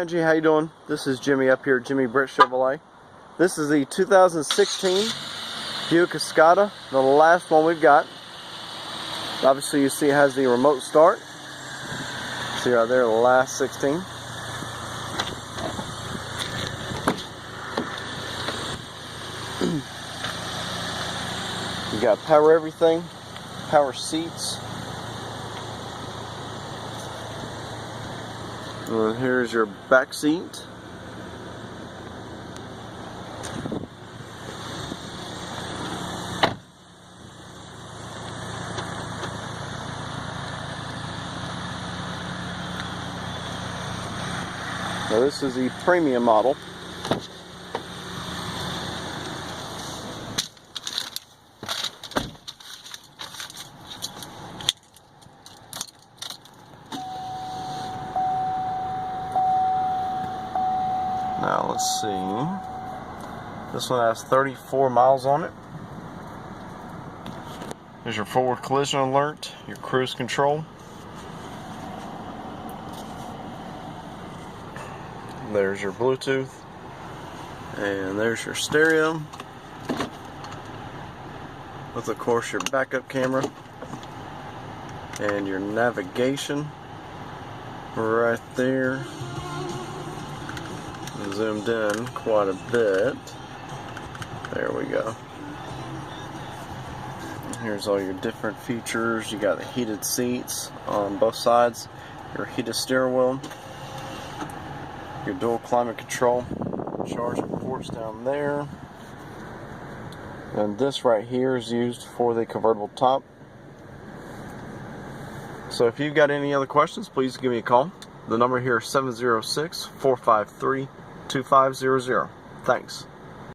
Angie, how you doing? This is Jimmy up here at Jimmy Britt Chevrolet. This is the 2016 Buick Cascada, the last one we've got. Obviously you see it has the remote start. See right there, the last 16. You got power everything, power seats. And here's your back seat. Now this is the premium model. Now let's see. This one has 34 miles on it. There's your forward collision alert, your cruise control. There's your Bluetooth. And there's your stereo. With of course your backup camera. And your navigation right there. Zoomed in quite a bit. There we go. Here's all your different features. You got the heated seats on both sides, your heated steering wheel, your dual climate control, charging ports down there, and this right here is used for the convertible top. So if you've got any other questions, please give me a call. The number here is 706-453-2500. Thanks.